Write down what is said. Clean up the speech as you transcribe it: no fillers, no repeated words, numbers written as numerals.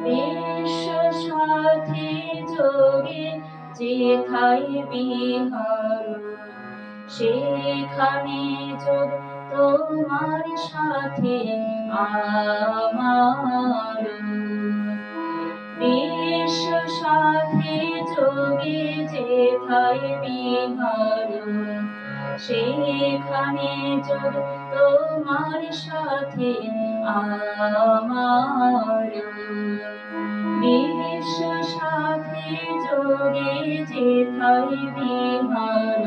বিশ্ব সাথী যোগে যেথায় বিহার, সেখানে যোগ তোমার সাথে আমার। বিশ্ব সাথী যোগে যেথায় বিহার, সেখানে যোগ তোমার সাথে আমার। বিশ্ব সাথী যোগে যেথায় বিহার,